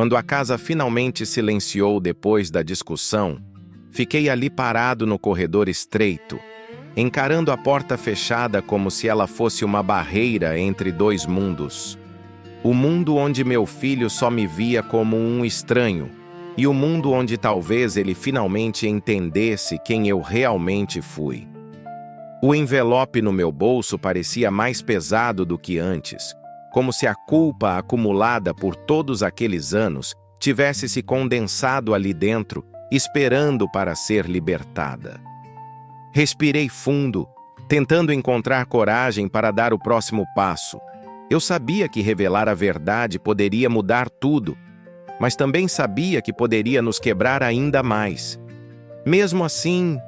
Quando a casa finalmente silenciou depois da discussão, fiquei ali parado no corredor estreito, encarando a porta fechada como se ela fosse uma barreira entre dois mundos. O mundo onde meu filho só me via como um estranho, e o mundo onde talvez ele finalmente entendesse quem eu realmente fui. O envelope no meu bolso parecia mais pesado do que antes, como se a culpa acumulada por todos aqueles anos tivesse se condensado ali dentro, esperando para ser libertada. Respirei fundo, tentando encontrar coragem para dar o próximo passo. Eu sabia que revelar a verdade poderia mudar tudo, mas também sabia que poderia nos quebrar ainda mais. Mesmo assim,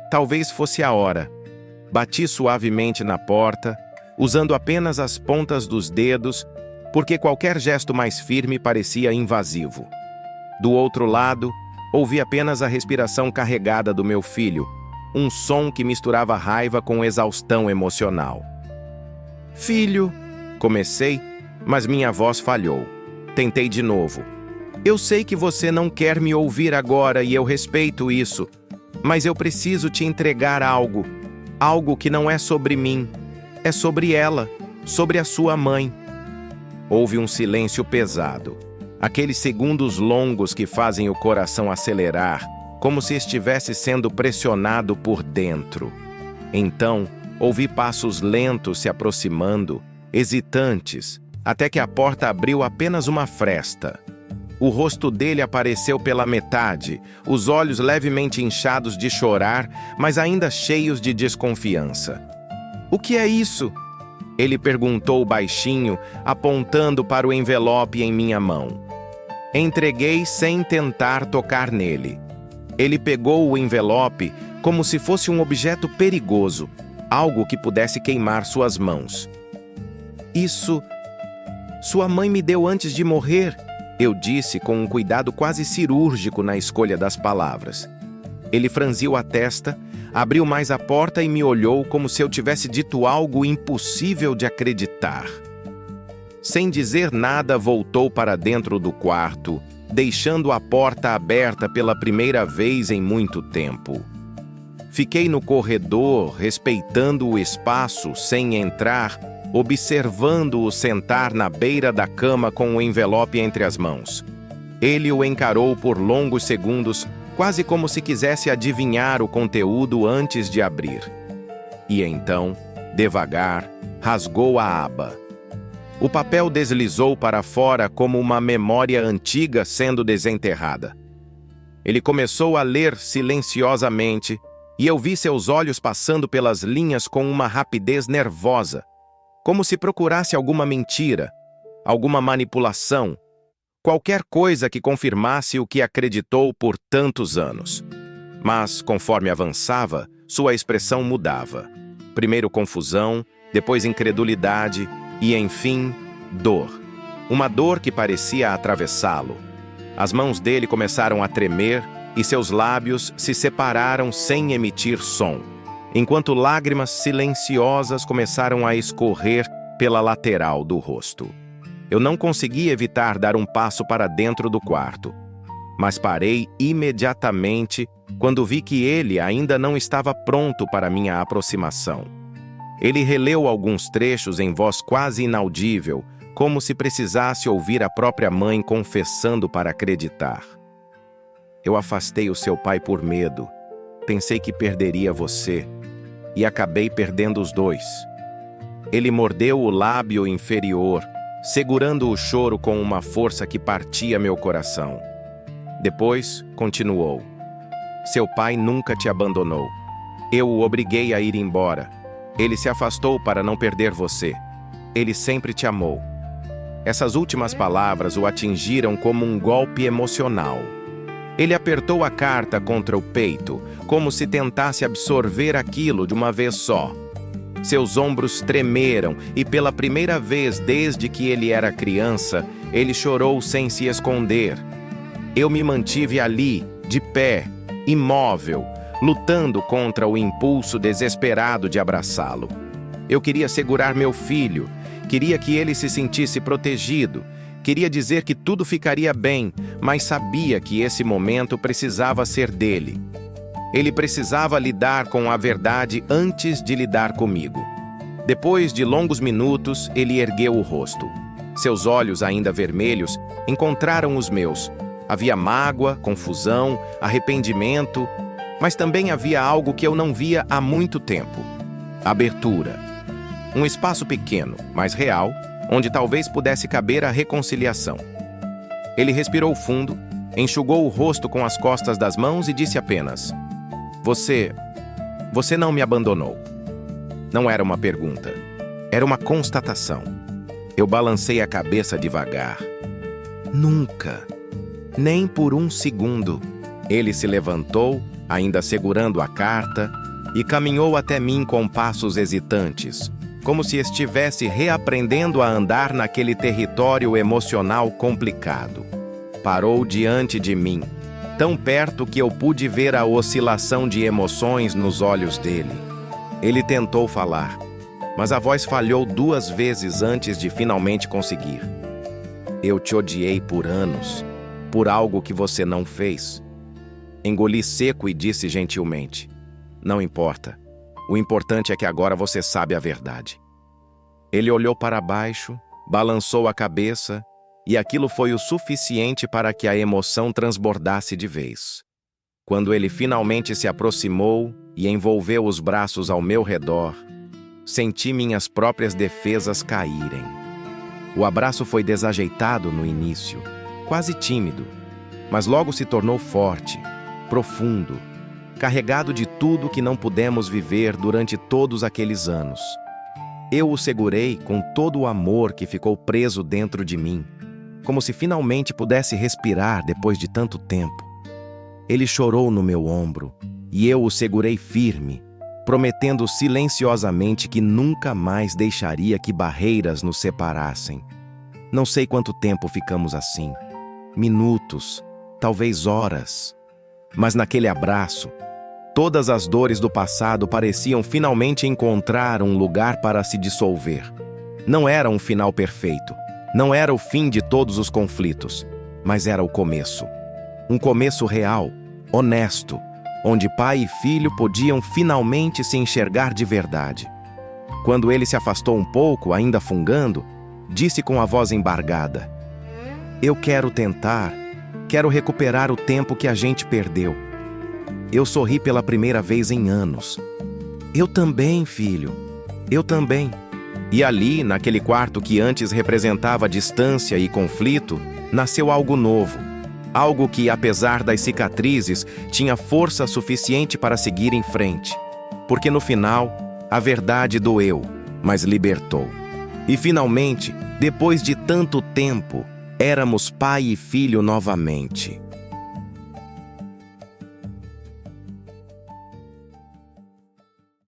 talvez fosse a hora. Bati suavemente na porta, usando apenas as pontas dos dedos, porque qualquer gesto mais firme parecia invasivo. Do outro lado, ouvi apenas a respiração carregada do meu filho, um som que misturava raiva com exaustão emocional. "Filho", comecei, mas minha voz falhou. Tentei de novo. "Eu sei que você não quer me ouvir agora e eu respeito isso, mas eu preciso te entregar algo. Algo que não é sobre mim. É sobre ela, sobre a sua mãe." Houve um silêncio pesado. Aqueles segundos longos que fazem o coração acelerar, como se estivesse sendo pressionado por dentro. Então, ouvi passos lentos se aproximando, hesitantes, até que a porta abriu apenas uma fresta. O rosto dele apareceu pela metade, os olhos levemente inchados de chorar, mas ainda cheios de desconfiança. "O que é isso?" ele perguntou baixinho, apontando para o envelope em minha mão. Entreguei sem tentar tocar nele. Ele pegou o envelope como se fosse um objeto perigoso, algo que pudesse queimar suas mãos. "Isso... sua mãe me deu antes de morrer", eu disse com um cuidado quase cirúrgico na escolha das palavras. Ele franziu a testa, abriu mais a porta e me olhou como se eu tivesse dito algo impossível de acreditar. Sem dizer nada, voltou para dentro do quarto, deixando a porta aberta pela primeira vez em muito tempo. Fiquei no corredor, respeitando o espaço, sem entrar, observando-o sentar na beira da cama com o envelope entre as mãos. Ele o encarou por longos segundos, quase como se quisesse adivinhar o conteúdo antes de abrir. E então, devagar, rasgou a aba. O papel deslizou para fora como uma memória antiga sendo desenterrada. Ele começou a ler silenciosamente, e eu vi seus olhos passando pelas linhas com uma rapidez nervosa, como se procurasse alguma mentira, alguma manipulação, qualquer coisa que confirmasse o que acreditou por tantos anos. Mas, conforme avançava, sua expressão mudava. Primeiro confusão, depois incredulidade e, enfim, dor. Uma dor que parecia atravessá-lo. As mãos dele começaram a tremer e seus lábios se separaram sem emitir som, enquanto lágrimas silenciosas começaram a escorrer pela lateral do rosto. Eu não consegui evitar dar um passo para dentro do quarto, mas parei imediatamente quando vi que ele ainda não estava pronto para minha aproximação. Ele releu alguns trechos em voz quase inaudível, como se precisasse ouvir a própria mãe confessando para acreditar. "Eu afastei o seu pai por medo. Pensei que perderia você. E acabei perdendo os dois." Ele mordeu o lábio inferior, segurando o choro com uma força que partia meu coração. Depois, continuou. "Seu pai nunca te abandonou. Eu o obriguei a ir embora. Ele se afastou para não perder você. Ele sempre te amou." Essas últimas palavras o atingiram como um golpe emocional. Ele apertou a carta contra o peito, como se tentasse absorver aquilo de uma vez só. Seus ombros tremeram e, pela primeira vez desde que ele era criança, ele chorou sem se esconder. Eu me mantive ali, de pé, imóvel, lutando contra o impulso desesperado de abraçá-lo. Eu queria segurar meu filho, queria que ele se sentisse protegido, Queria dizer que tudo ficaria bem, mas sabia que esse momento precisava ser dele. Ele precisava lidar com a verdade antes de lidar comigo. Depois de longos minutos, ele ergueu o rosto. Seus olhos, ainda vermelhos, encontraram os meus. Havia mágoa, confusão, arrependimento, mas também havia algo que eu não via há muito tempo. Abertura. Um espaço pequeno, mas real, onde talvez pudesse caber a reconciliação. Ele respirou fundo, enxugou o rosto com as costas das mãos e disse apenas: Você não me abandonou. Não era uma pergunta, era uma constatação. Eu balancei a cabeça devagar. Nunca. Nem por um segundo. Ele se levantou, ainda segurando a carta, e caminhou até mim com passos hesitantes, como se estivesse reaprendendo a andar naquele território emocional complicado. Parou diante de mim, tão perto que eu pude ver a oscilação de emoções nos olhos dele. Ele tentou falar, mas a voz falhou 2 vezes antes de finalmente conseguir. Eu te odiei por anos, por algo que você não fez. Engoli seco e disse gentilmente: Não importa. O importante é que agora você sabe a verdade. Ele olhou para baixo, balançou a cabeça, e aquilo foi o suficiente para que a emoção transbordasse de vez. Quando ele finalmente se aproximou e envolveu os braços ao meu redor, senti minhas próprias defesas caírem. O abraço foi desajeitado no início, quase tímido, mas logo se tornou forte, profundo, carregado de tudo que não pudemos viver durante todos aqueles anos. Eu o segurei com todo o amor que ficou preso dentro de mim, como se finalmente pudesse respirar depois de tanto tempo. Ele chorou no meu ombro e eu o segurei firme, prometendo silenciosamente que nunca mais deixaria que barreiras nos separassem. Não sei quanto tempo ficamos assim. Minutos, talvez horas. Mas naquele abraço, todas as dores do passado pareciam finalmente encontrar um lugar para se dissolver. Não era um final perfeito. Não era o fim de todos os conflitos, mas era o começo. Um começo real, honesto, onde pai e filho podiam finalmente se enxergar de verdade. Quando ele se afastou um pouco, ainda fungando, disse com a voz embargada: Eu quero recuperar o tempo que a gente perdeu. Eu sorri pela primeira vez em anos. Eu também, filho. Eu também. E ali, naquele quarto que antes representava distância e conflito, nasceu algo novo. Algo que, apesar das cicatrizes, tinha força suficiente para seguir em frente. Porque no final, a verdade doeu, mas libertou. E finalmente, depois de tanto tempo, éramos pai e filho novamente.